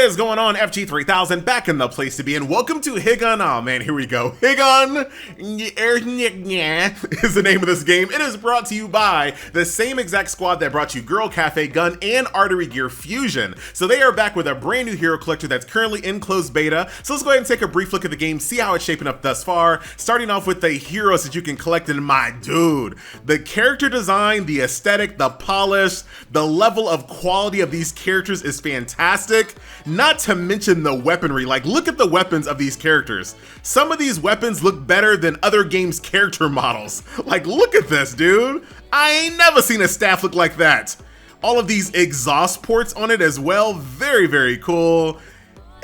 is going on, FG3000, back in the place to be, and welcome to Higan. Oh man, here we go. Higan is the name of this game. It is brought to you by the same exact squad that brought you Girl Cafe Gun and Artery Gear Fusion. So they are back with a brand new hero collector that's currently in closed beta. So let's go ahead and take a brief look at the game, see how it's shaping up thus far. Starting off with the heroes that you can collect, and my dude, the character design, the aesthetic, the polish, the level of quality of these characters is fantastic. Not to mention the weaponry. Like, look at the weapons of these characters. Some of these weapons look better than other games' character models. Like, look at this, dude. I ain't never seen a staff look like that. All of these exhaust ports on it as well. Very, very cool.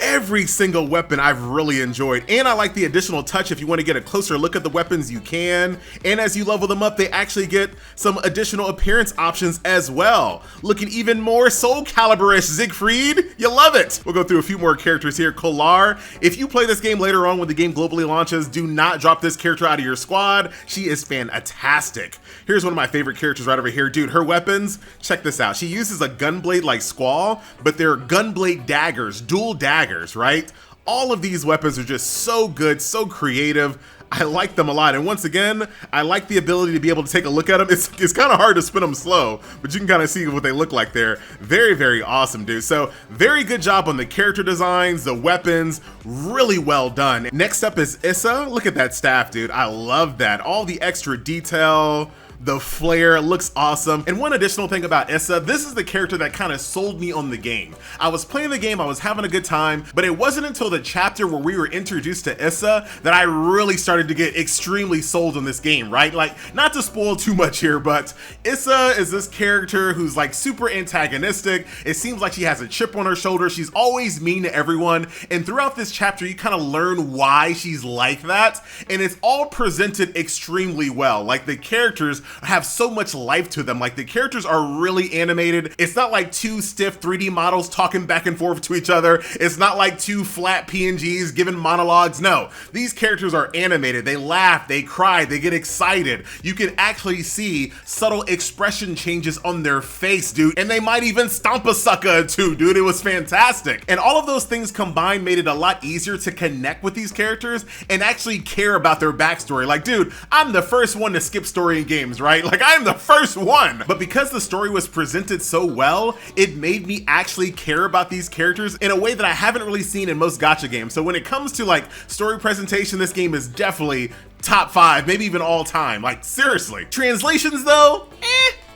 Every single weapon I've really enjoyed, and I like the additional touch. If you want to get a closer look at the weapons, you can, and as you level them up, they actually get some additional appearance options as well. Looking even more Soul Calibur-ish, Siegfried, you love it. We'll go through a few more characters here. Kolar, if you play this game later on when the game globally launches, do not drop this character out of your squad. She is fantastic. Here's one of my favorite characters right over here. Dude, her weapons, check this out. She uses a gunblade like Squall, but they're gunblade daggers, dual daggers. Right? All of these weapons are just so good, so creative. I like them a lot. And once again, I like the ability to be able to take a look at them. It's kind of hard to spin them slow, but you can kind of see what they look like there. Very, very awesome, dude. So very good job on the character designs, the weapons, really well done. Next up is Issa. Look at that staff, dude. I love that. All the extra detail. The flare looks awesome. And one additional thing about Issa, this is the character that kind of sold me on the game. I was playing the game, I was having a good time, but it wasn't until the chapter where we were introduced to Issa that I really started to get extremely sold on this game, right? Like, not to spoil too much here, but Issa is this character who's like super antagonistic. It seems like she has a chip on her shoulder. She's always mean to everyone. And throughout this chapter, you kind of learn why she's like that. And it's all presented extremely well. Like, the characters have so much life to them. Like, the characters are really animated. It's not like two stiff 3D models talking back and forth to each other. It's not like two flat PNGs giving monologues. No, these characters are animated. They laugh, they cry, they get excited. You can actually see subtle expression changes on their face, dude. And they might even stomp a sucker too, dude. It was fantastic. And all of those things combined made it a lot easier to connect with these characters and actually care about their backstory. Like, dude, I'm the first one to skip story in games, right? Like, I'm the first one. But because the story was presented so well, it made me actually care about these characters in a way that I haven't really seen in most gacha games. So when it comes to like story presentation, this game is definitely top 5, maybe even all time. Like, seriously. Translations though,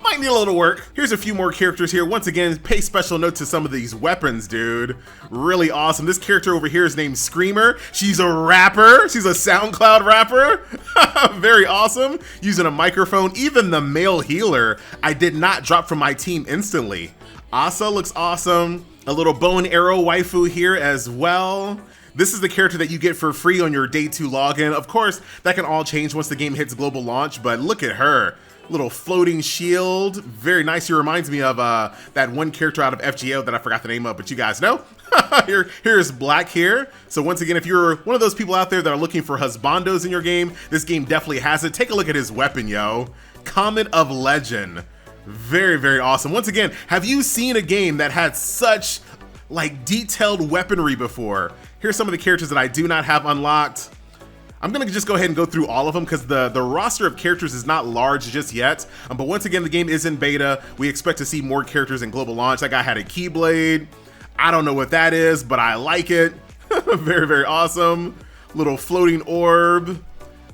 might need a little work. Here's a few more characters here. Once again, pay special note to some of these weapons, dude. Really awesome. This character over here is named Screamer. She's a rapper. She's a SoundCloud rapper. Very awesome. Using a microphone. Even the male healer, I did not drop from my team instantly. Asa looks awesome. A little bow and arrow waifu here as well. This is the character that you get for free on your day 2 login. Of course, that can all change once the game hits global launch, but look at her. Little floating shield, very nice. He reminds me of that one character out of FGO that I forgot the name of, but you guys know. Here's Black here. So once again, if you're one of those people out there that are looking for husbandos in your game, this game definitely has it. Take a look at his weapon, yo. Comet of Legend. Very, very awesome. Once again, have you seen a game that had such like detailed weaponry before? Here's some of the characters that I do not have unlocked. I'm gonna just go ahead and go through all of them because the roster of characters is not large just yet. But once again, the game is in beta. We expect to see more characters in global launch. That guy had a Keyblade. I don't know what that is, but I like it. Very, very awesome. Little floating orb.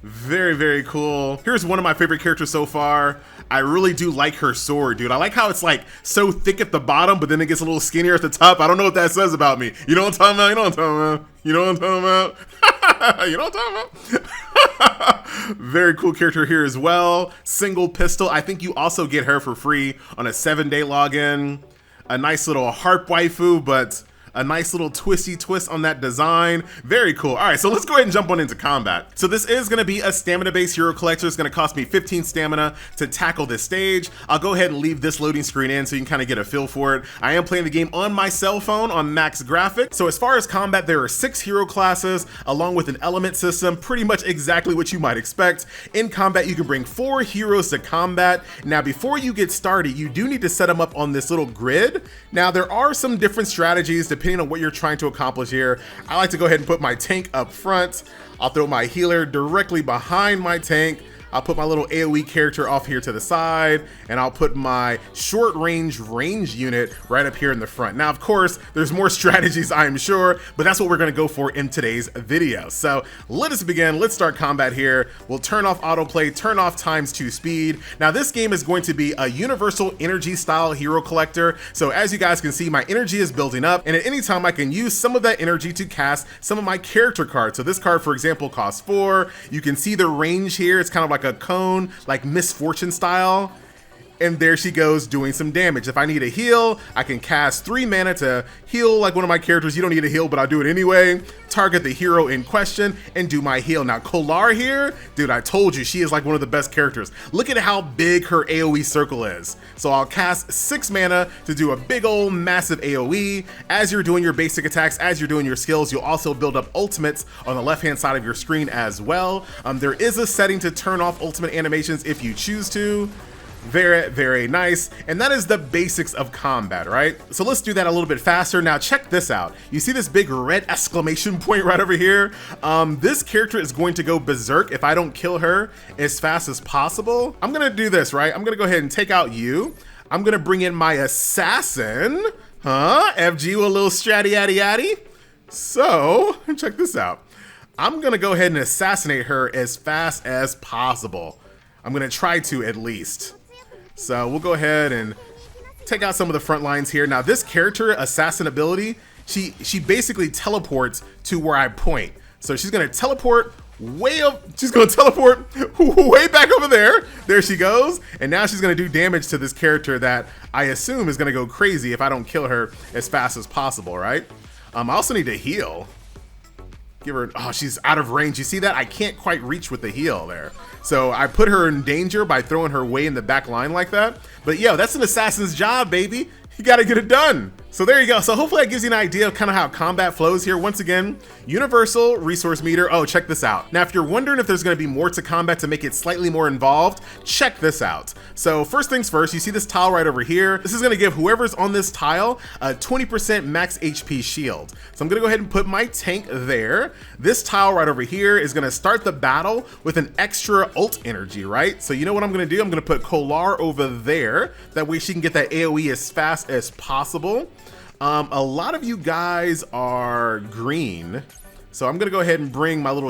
Very, very cool. Here's one of my favorite characters so far. I really do like her sword, dude. I like how it's like so thick at the bottom, but then it gets a little skinnier at the top. I don't know what that says about me. You know what I'm talking about? You know what I'm talking about? You know what I'm talking about? You know what I'm talking about? Very cool character here as well. Single pistol. I think you also get her for free on a 7-day login. A nice little harp waifu, but a nice little twisty twist on that design. Very cool. All right, so let's go ahead and jump on into combat. So this is gonna be a stamina-based hero collector. It's gonna cost me 15 stamina to tackle this stage. I'll go ahead and leave this loading screen in so you can kind of get a feel for it. I am playing the game on my cell phone on max graphics. So as far as combat, there are 6 hero classes along with an element system, pretty much exactly what you might expect. In combat, you can bring 4 heroes to combat. Now, before you get started, you do need to set them up on this little grid. Now, there are some different strategies depending depending on what you're trying to accomplish here. I like to go ahead and put my tank up front. I'll throw my healer directly behind my tank. I'll put my little AoE character off here to the side, and I'll put my short range unit right up here in the front. Now, of course, there's more strategies, I'm sure, but that's what we're gonna go for in today's video. So let us begin. Let's start combat here. We'll turn off autoplay, turn off ×2 speed. Now, this game is going to be a universal energy style hero collector. So as you guys can see, my energy is building up, and at any time I can use some of that energy to cast some of my character cards. So this card, for example, costs 4. You can see the range here. It's kind of like a cone, like Misfortune style, and there she goes doing some damage. If I need a heal, I can cast 3 mana to heal like one of my characters. You don't need a heal, but I'll do it anyway. Target the hero in question and do my heal. Now Kolar here, dude, I told you she is like one of the best characters. Look at how big her AoE circle is. So I'll cast 6 mana to do a big old massive AoE. As you're doing your basic attacks, as you're doing your skills, you'll also build up ultimates on the left hand side of your screen as well. There is a setting to turn off ultimate animations if you choose to. Very, very nice. And that is the basics of combat, right? So let's do that a little bit faster. Now check this out. You see this big red exclamation point right over here? This character is going to go berserk if I don't kill her as fast as possible. I'm gonna do this, right? I'm gonna go ahead and take out you. I'm gonna bring in my assassin. FG with a little stratty yaddy yaddy. So check this out. I'm gonna go ahead and assassinate her as fast as possible. I'm gonna try to at least. So we'll go ahead and take out some of the front lines here. Now this character, assassin ability, she basically teleports to where I point. So she's gonna teleport way up, she's gonna teleport way back over there. There she goes. And now she's gonna do damage to this character that I assume is gonna go crazy if I don't kill her as fast as possible, right? I also need to heal. Give her, oh, she's out of range. You see that? I can't quite reach with the heal there. So I put her in danger by throwing her way in the back line like that. But yo, that's an assassin's job, baby. You gotta get it done. So there you go. So hopefully that gives you an idea of kind of how combat flows here. Once again, universal resource meter. Oh, check this out. Now, if you're wondering if there's gonna be more to combat to make it slightly more involved, check this out. So first things first, you see this tile right over here. This is gonna give whoever's on this tile a 20% max HP shield. So I'm gonna go ahead and put my tank there. This tile right over here is gonna start the battle with an extra ult energy, right? So you know what I'm gonna do? I'm gonna put Kolar over there. That way she can get that AoE as fast as possible. A lot of you guys are green, so I'm gonna go ahead and bring my little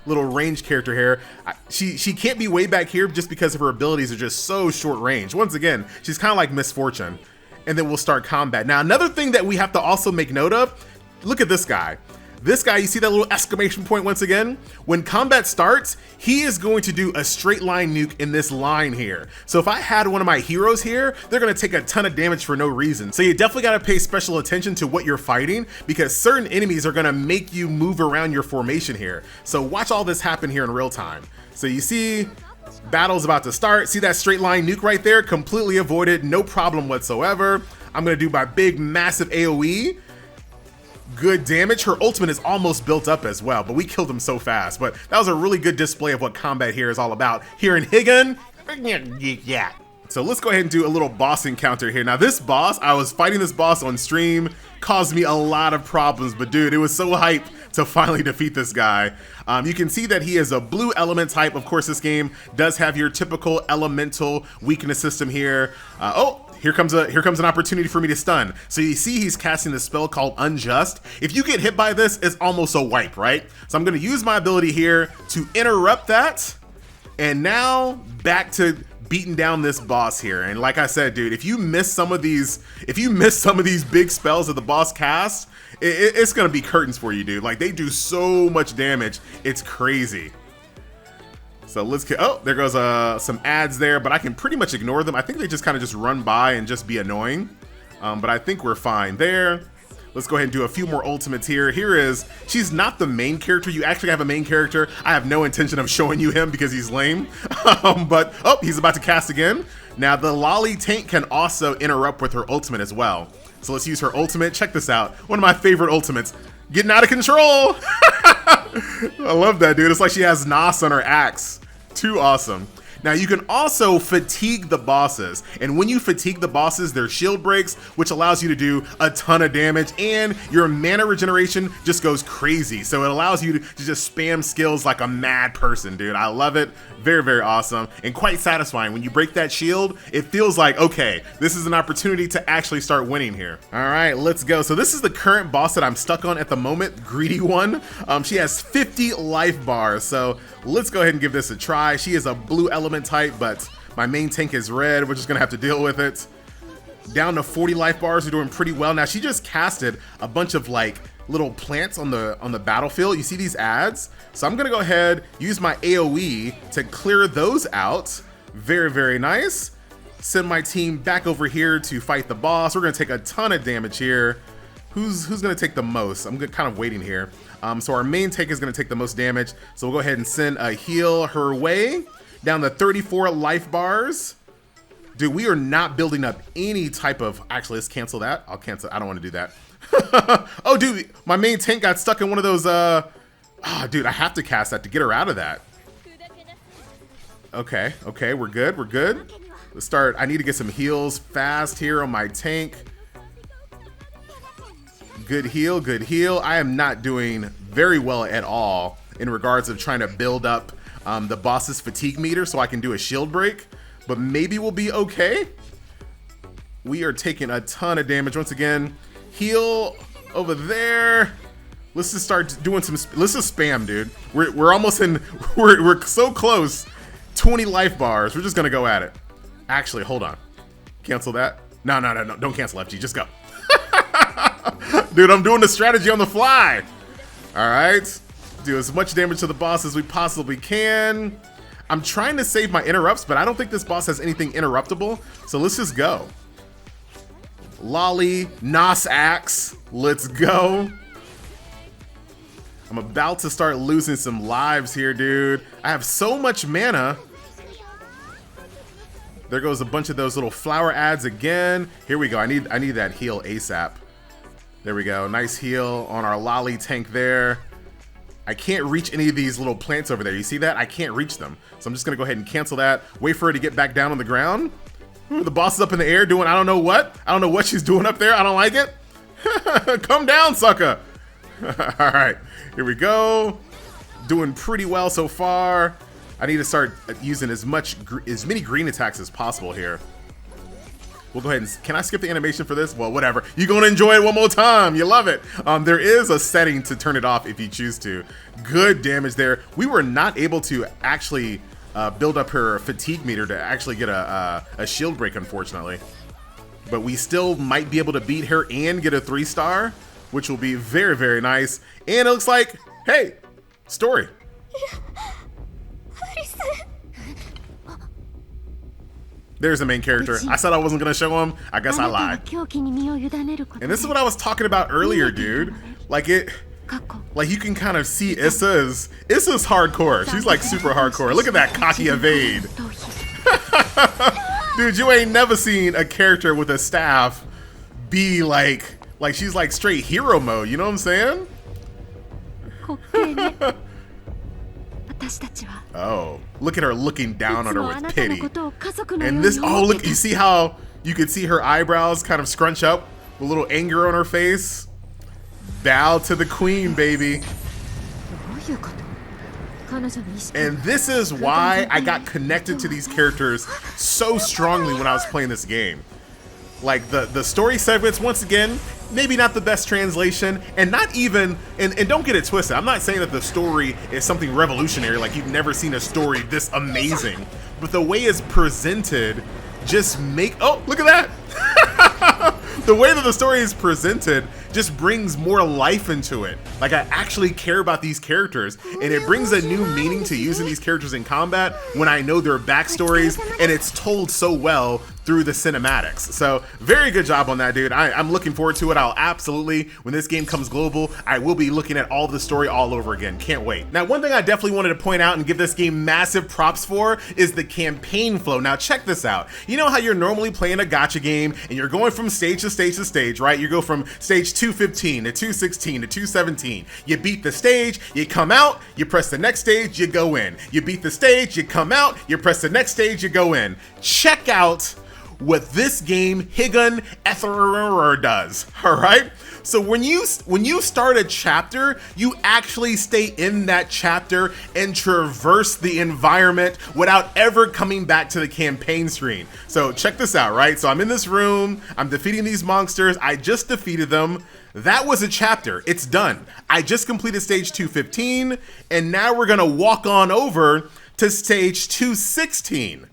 little range character here. She can't be way back here just because of her abilities are just so short range. Once again, she's kind of like Misfortune. And then we'll start combat. Now, another thing that we have to also make note of, look at this guy. This guy, you see that little exclamation point once again? When combat starts, he is going to do a straight line nuke in this line here. So if I had one of my heroes here, they're gonna take a ton of damage for no reason. So you definitely gotta pay special attention to what you're fighting because certain enemies are gonna make you move around your formation here. So watch all this happen here in real time. So you see, battle's about to start. See that straight line nuke right there? Completely avoided, no problem whatsoever. I'm gonna do my big, massive AoE. Good damage. Her ultimate is almost built up as well, but we killed him so fast. But that was a really good display of what combat here is all about here in Higan. Yeah. So let's go ahead and do a little boss encounter here. Now this boss, I was fighting this boss on stream, caused me a lot of problems, but dude, it was so hype to finally defeat this guy. You can see that he is a blue element type. Of course, this game does have your typical elemental weakness system here. Here comes an opportunity for me to stun. So you see he's casting this spell called Unjust. If you get hit by this, it's almost a wipe, right? So I'm gonna use my ability here to interrupt that. And now back to beating down this boss here. And like I said, dude, if you miss some of these big spells that the boss casts, it's gonna be curtains for you, dude. Like they do so much damage, it's crazy. So let's get, oh, there goes some ads there, but I can pretty much ignore them. I think they just kind of just run by and just be annoying. But I think we're fine there. Let's go ahead and do a few more ultimates here. She's not the main character. You actually have a main character. I have no intention of showing you him because he's lame. But, oh, he's about to cast again. Now the Lolly tank can also interrupt with her ultimate as well. So let's use her ultimate. Check this out. One of my favorite ultimates. Getting out of control. I love that, dude. It's like she has Nas on her axe. Too awesome. Now you can also fatigue the bosses, and when you fatigue the bosses, their shield breaks, which allows you to do a ton of damage, and your mana regeneration just goes crazy. So it allows you to just spam skills like a mad person, dude. I love it. Very, very awesome, and quite satisfying. When you break that shield, it feels like, okay, this is an opportunity to actually start winning here. All right, let's go. So this is the current boss that I'm stuck on at the moment, Greedy One. She has 50 life bars, so let's go ahead and give this a try. She is a blue element type, but my main tank is red. We're just gonna have to deal with it. Down to 40 life bars, we're doing pretty well. Now she just casted a bunch of like little plants on the battlefield. You see these ads? So I'm gonna go ahead, use my AoE to clear those out. Very, very nice. Send my team back over here to fight the boss. We're gonna take a ton of damage here. Who's gonna take the most? I'm kind of waiting here. So our main tank is gonna take the most damage. So we'll go ahead and send a heal her way. Down to 34 life bars. Dude, we are not building up any type of, actually, let's cancel that. I'll cancel, I don't wanna do that. Oh, dude, my main tank got stuck in one of those, dude, I have to cast that to get her out of that. Okay, okay, we're good, we're good. Let's start, I need to get some heals fast here on my tank. Good heal, good heal. I am not doing very well at all in regards of trying to build up the boss's fatigue meter so I can do a shield break, but maybe we'll be okay. We are taking a ton of damage once again. Heal over there. Let's just start doing some, let's just spam, dude. We're almost in, we're so close. 20 life bars. We're just gonna go at it. Actually, hold on. Cancel that. No, don't cancel FG, just go. Dude, I'm doing the strategy on the fly. All right, do as much damage to the boss as we possibly can. I'm trying to save my interrupts, but I don't think this boss has anything interruptible. So let's just go. Lolly, Nos Axe, let's go. I'm about to start losing some lives here, dude. I have so much mana. There goes a bunch of those little flower ads again. Here we go, I need that heal ASAP. There we go, nice heal on our Lolly tank there. I can't reach any of these little plants over there. You see that? I can't reach them. So I'm just gonna go ahead and cancel that. Wait for her to get back down on the ground. The boss is up in the air doing I don't know what. I don't know what she's doing up there. I don't like it. Come down, sucker. All right, here we go. Doing pretty well so far. I need to start using as many green attacks as possible here. We'll go ahead and, can I skip the animation for this? Well, whatever. You're gonna enjoy it one more time. You love it. There is a setting to turn it off if you choose to. Good damage there. We were not able to actually build up her fatigue meter to actually get a shield break, unfortunately. But we still might be able to beat her and get a 3-star, which will be very, very nice. And it looks like, hey, story. There's the main character. I said I wasn't gonna show him. I guess I lied. And this is what I was talking about earlier, dude. Like you can kind of see Issa's hardcore. She's like super hardcore. Look at that cocky evade. Dude, you ain't never seen a character with a staff be like she's like straight hero mode. You know what I'm saying? Oh, look at her looking down on her with pity. And this, oh look, you see how you could see her eyebrows kind of scrunch up with a little anger on her face? Bow to the queen, baby. And this is why I got connected to these characters so strongly when I was playing this game. Like the story segments, once again, maybe not the best translation, and not even, and don't get it twisted, I'm not saying that the story is something revolutionary, like you've never seen a story this amazing, but the way it's presented just oh, look at that! The way that the story is presented just brings more life into it. Like I actually care about these characters, and it brings a new meaning to using these characters in combat when I know their backstories, and it's told so well through the cinematics. So very good job on that, dude. I'm looking forward to it. I'll absolutely, when this game comes global, I will be looking at all the story all over again. Can't wait. Now, one thing I definitely wanted to point out and give this game massive props for is the campaign flow. Now check this out. You know how you're normally playing a gacha game and you're going from stage to stage to stage, right? You go from stage 215 to 216 to 217. You beat the stage, you come out, you press the next stage, you go in. You beat the stage, you come out, you press the next stage, you go in. Check out what this game Higan does, all right? So when you start a chapter, you actually stay in that chapter and traverse the environment without ever coming back to the campaign screen. So check this out, right? So I'm in this room, I'm defeating these monsters, I just defeated them. That was a chapter, it's done. I just completed stage 215, and now we're gonna walk on over to stage 216.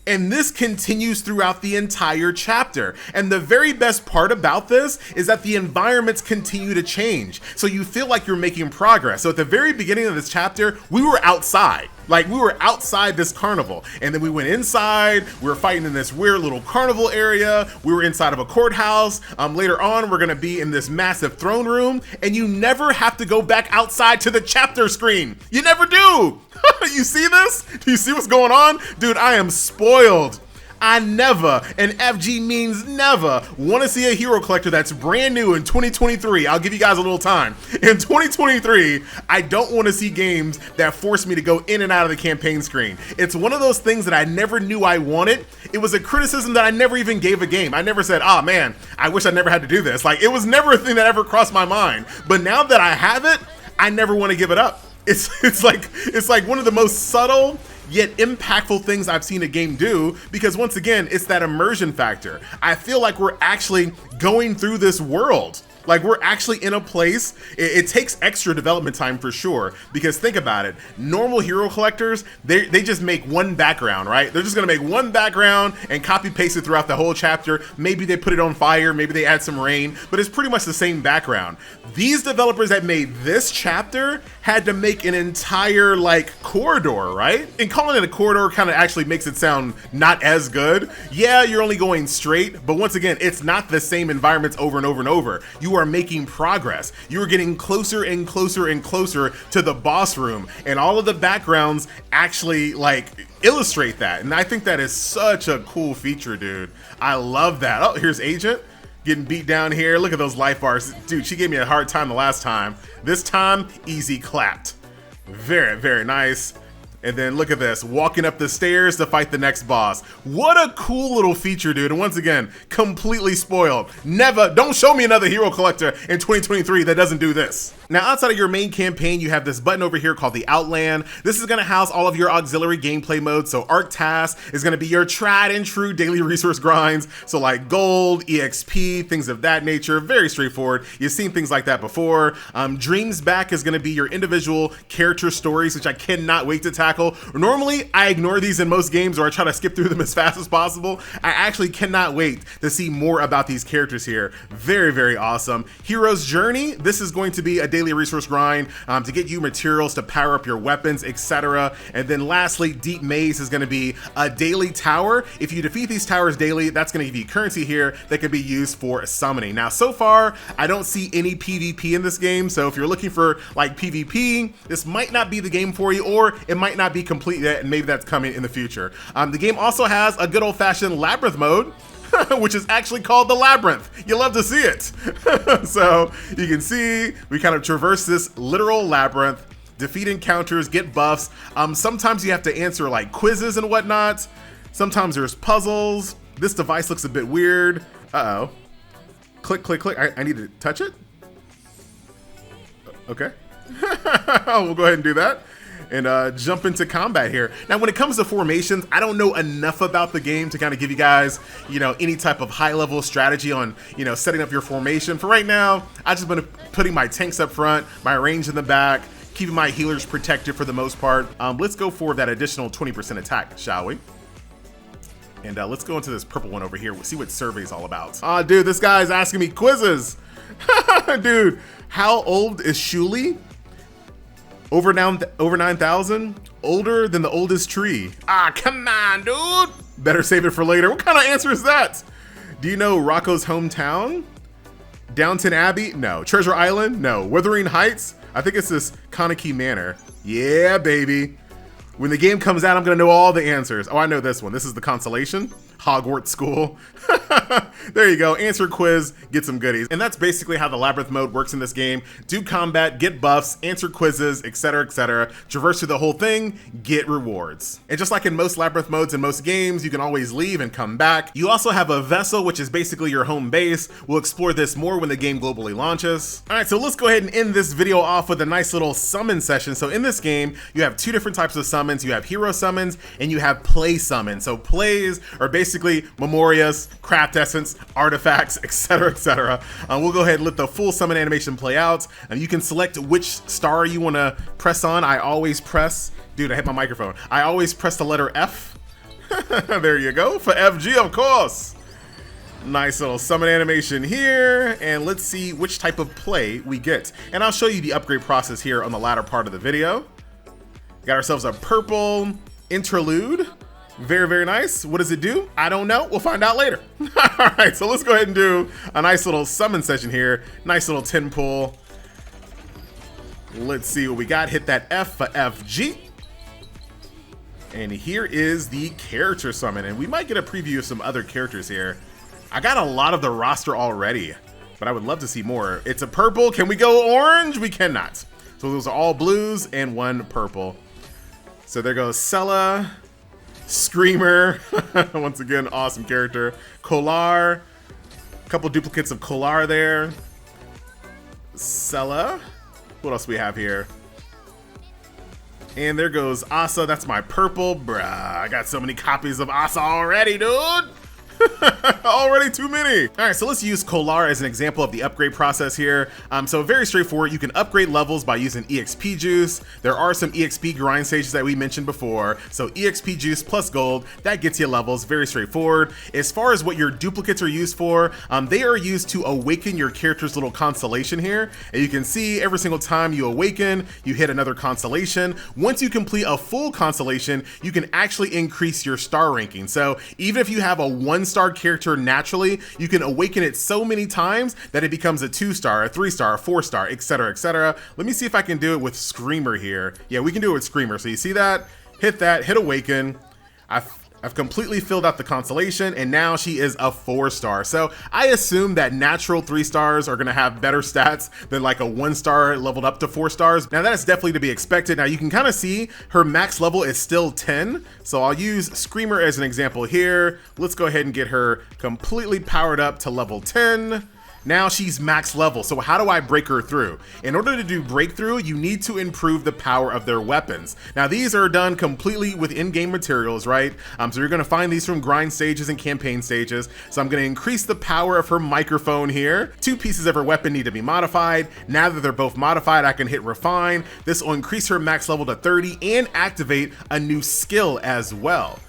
And this continues throughout the entire chapter. And the very best part about this is that the environments continue to change. So you feel like you're making progress. So at the very beginning of this chapter, we were outside. Like, we were outside this carnival, and then we went inside. We were fighting in this weird little carnival area. We were inside of a courthouse. Later on, we're gonna be in this massive throne room, and you never have to go back outside to the chapter screen. You never do. You see this? Do you see what's going on? Dude, I am spoiled. I never, and FG means never, want to see a hero collector that's brand new in 2023. I'll give you guys a little time. In 2023, I don't want to see games that force me to go in and out of the campaign screen. It's one of those things that I never knew I wanted. It was a criticism that I never even gave a game. I never said, oh man, I wish I never had to do this. Like, it was never a thing that ever crossed my mind. But now that I have it, I never want to give it up. It's like one of the most subtle yet impactful things I've seen a game do, because once again, it's that immersion factor. I feel like we're actually going through this world. Like, we're actually in a place. It takes extra development time for sure, because think about it. Normal hero collectors, they just make one background, right? They're just gonna make one background and copy paste it throughout the whole chapter. Maybe they put it on fire, maybe they add some rain, but it's pretty much the same background. These developers that made this chapter had to make an entire like corridor, right? And calling it a corridor kind of actually makes it sound not as good. Yeah, you're only going straight, but once again, it's not the same environments over and over and over. You are making progress. You are getting closer and closer and closer to the boss room, and all of the backgrounds actually like illustrate that. And I think that is such a cool feature, dude. I love that. Oh, here's Agent getting beat down here. Look at those life bars. Dude, she gave me a hard time the last time. This time, easy clapped. Very, very nice. And then look at this, walking up the stairs to fight the next boss. What a cool little feature, dude. And once again, completely spoiled. Never, don't show me another hero collector in 2023 that doesn't do this. Now, outside of your main campaign, you have this button over here called the Outland. This is gonna house all of your auxiliary gameplay modes. So Arc Task is gonna be your tried and true daily resource grinds. So like gold, EXP, things of that nature, very straightforward. You've seen things like that before. Dreams Back is gonna be your individual character stories, which I cannot wait to tackle. Normally, I ignore these in most games, or I try to skip through them as fast as possible. I actually cannot wait to see more about these characters here. Very, very awesome. Hero's Journey, this is going to be a daily resource grind to get you materials to power up your weapons, etc. And then lastly, Deep Maze is going to be a daily tower. If you defeat these towers daily, that's going to give you currency here that can be used for summoning. Now, so far, I don't see any PvP in this game, so if you're looking for like PvP, this might not be the game for you, or it might not be complete yet, and maybe that's coming in the future. The game also has a good old-fashioned labyrinth mode, which is actually called the Labyrinth. You love to see it. So you can see we kind of traverse this literal labyrinth, defeat encounters, get buffs. Sometimes you have to answer like quizzes and whatnot. Sometimes there's puzzles. This device looks a bit weird. Uh-oh. Click, click, click. I need to touch it? Okay. We'll go ahead and do that and jump into combat here. Now, when it comes to formations, I don't know enough about the game to kind of give you guys, you know, any type of high-level strategy on, you know, setting up your formation. For right now, I've just been putting my tanks up front, my range in the back, keeping my healers protected for the most part. Let's go for that additional 20% attack, shall we? And let's go into this purple one over here. We'll see what survey's all about. Ah, dude, this guy's asking me quizzes. Dude, how old is Shuli? Over 9,000? Older than the oldest tree. Ah, come on, dude. Better save it for later. What kind of answer is that? Do you know Rocco's hometown? Downton Abbey? No. Treasure Island? No. Wuthering Heights? I think it's this Kaneki Manor. Yeah, baby. When the game comes out, I'm gonna know all the answers. Oh, I know this one. This is the consolation. Hogwarts School. There you go. Answer quiz, get some goodies. And that's basically how the Labyrinth mode works in this game. Do combat, get buffs, answer quizzes, etc., etc. Traverse through the whole thing, get rewards. And just like in most Labyrinth modes in most games, you can always leave and come back. You also have a vessel, which is basically your home base. We'll explore this more when the game globally launches. All right, so let's go ahead and end this video off with a nice little summon session. So in this game, you have two different types of summons. You have hero summons and you have play summons. So plays are basically memorias, craft essence, artifacts, etc., etc. We'll go ahead and let the full summon animation play out. You can select which star you want to press on. I always press, dude, I hit my microphone. I always press the letter F. There you go, for FG, of course. Nice little summon animation here, and let's see which type of play we get. And I'll show you the upgrade process here on the latter part of the video. Got ourselves a purple interlude. Very, very nice. What does it do? I don't know. We'll find out later. All right, so let's go ahead and do a nice little summon session here. Nice little 10 pull. Let's see what we got. Hit that F for FG. And here is the character summon. And we might get a preview of some other characters here. I got a lot of the roster already, but I would love to see more. It's a purple. Can we go orange? We cannot. So those are all blues and one purple. So there goes Sella. Screamer, once again, awesome character. Kolar, a couple duplicates of Kolar there. Sella, what else we have here? And there goes Asa, that's my purple. Bruh, I got so many copies of Asa already, dude. Already too many. All right, so let's use Kolar as an example of the upgrade process here. So very straightforward. You can upgrade levels by using EXP juice. There are some EXP grind stages that we mentioned before. So EXP juice plus gold, that gets you levels. Very straightforward. As far as what your duplicates are used for, they are used to awaken your character's little constellation here. And you can see every single time you awaken, you hit another constellation. Once you complete a full constellation, you can actually increase your star ranking. So even if you have a 1-star character naturally, you can awaken it so many times that it becomes a 2-star, a 3-star, a 4-star, etc., etc. Let me see if I can do it with Screamer here. Yeah, we can do it with Screamer. So you see that? Hit that, hit awaken. I've completely filled out the constellation, and now she is a 4-star. So I assume that natural 3-stars are gonna have better stats than like a 1-star leveled up to 4 stars. Now that is definitely to be expected. Now you can kind of see her max level is still 10. So I'll use Screamer as an example here. Let's go ahead and get her completely powered up to level 10. Now she's max level, so how do I break her through? In order to do breakthrough, you need to improve the power of their weapons. Now these are done completely with in-game materials, right? So you're gonna find these from grind stages and campaign stages. So I'm gonna increase the power of her microphone here. 2 pieces of her weapon need to be modified. Now that they're both modified, I can hit refine. This will increase her max level to 30 and activate a new skill as well.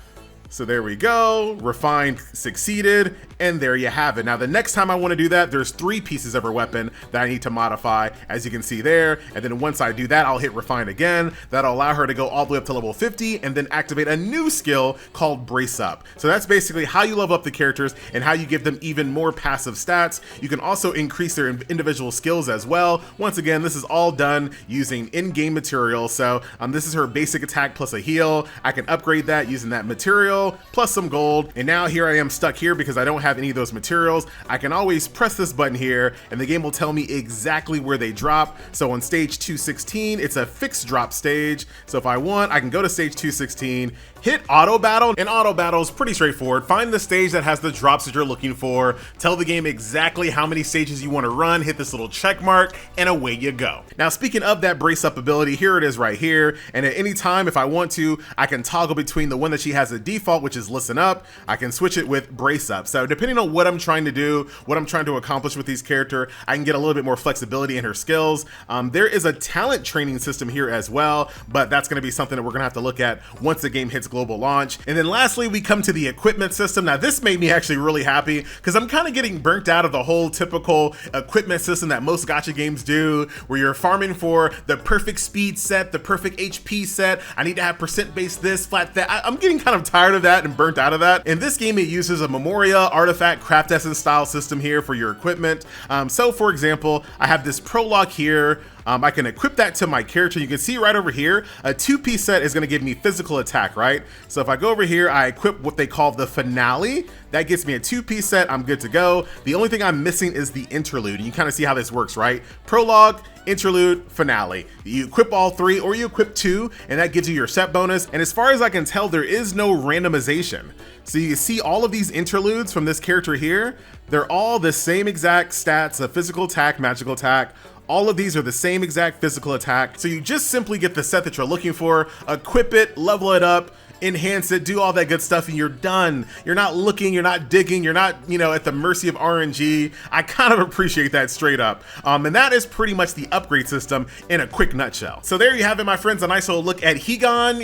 So there we go, refined succeeded, and there you have it. Now the next time I want to do that, there's 3 pieces of her weapon that I need to modify, as you can see there, and then once I do that, I'll hit refine again. That'll allow her to go all the way up to level 50 and then activate a new skill called brace up. So that's basically how you level up the characters and how you give them even more passive stats. You can also increase their individual skills as well. Once again, this is all done using in-game material. So this is her basic attack plus a heal. I can upgrade that using that material plus some gold, and now here I am stuck here because I don't have any of those materials. I can always press this button here and the game will tell me exactly where they drop. So on stage 216, it's a fixed drop stage. So if I want, I can go to stage 216, hit auto battle, and auto battle is pretty straightforward. Find the stage that has the drops that you're looking for, tell the game exactly how many stages you want to run, hit this little check mark, and away you go. Now speaking of that brace up ability, here it is right here, and at any time if I want to, I can toggle between the one that she has a default, which is listen up. I can switch it with brace up. So depending on what I'm trying to do, what I'm trying to accomplish with these character, I can get a little bit more flexibility in her skills. There is a talent training system here as well, but that's going to be something that we're going to have to look at once the game hits global launch. And then lastly, we come to the equipment system. Now this made me actually really happy because I'm kind of getting burnt out of the whole typical equipment system that most gacha games do, where you're farming for the perfect speed set, the perfect HP set. I need to have percent based this, flat that. I'm getting kind of tired of of that and burnt out of that. In this game, it uses a Memoria artifact craft essence style system here for your equipment. So for example, I have this prologue here. I can equip that to my character. You can see right over here, a 2-piece set is gonna give me physical attack, right? So if I go over here, I equip what they call the finale. That gets me a 2-piece set, I'm good to go. The only thing I'm missing is the interlude. And you kind of see how this works, right? Prologue, interlude, finale. You equip all 3 or you equip 2 and that gives you your set bonus. And as far as I can tell, there is no randomization. So you can see all of these interludes from this character here. They're all the same exact stats of physical attack, magical attack. All of these are the same exact physical attack. So you just simply get the set that you're looking for, equip it, level it up, enhance it, do all that good stuff, and you're done. You're not looking, you're not digging, you're not, at the mercy of RNG. I kind of appreciate that straight up. And that is pretty much the upgrade system in a quick nutshell. So there you have it, my friends, a nice little look at Higan.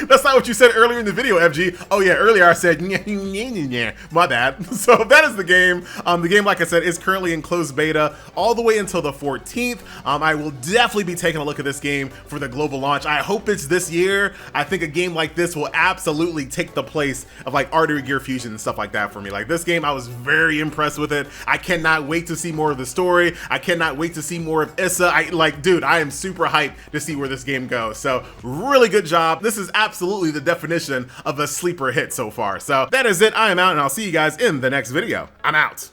That's not what you said earlier in the video, FG. Oh yeah, earlier I said my bad. So that is the game. The game, like I said, is currently in closed beta all the way until the 14th. I will definitely be taking a look at this game for the global launch. I hope it's this year. I think a game like this will absolutely take the place of like Artery Gear Fusion and stuff like that for me. Like this game, I was very impressed with it. I cannot wait to see more of the story. I cannot wait to see more of Issa. Dude, I am super hyped to see where this game goes. So really good job. This is absolutely the definition of a sleeper hit so far. So that is it. I am out and I'll see you guys in the next video. I'm out.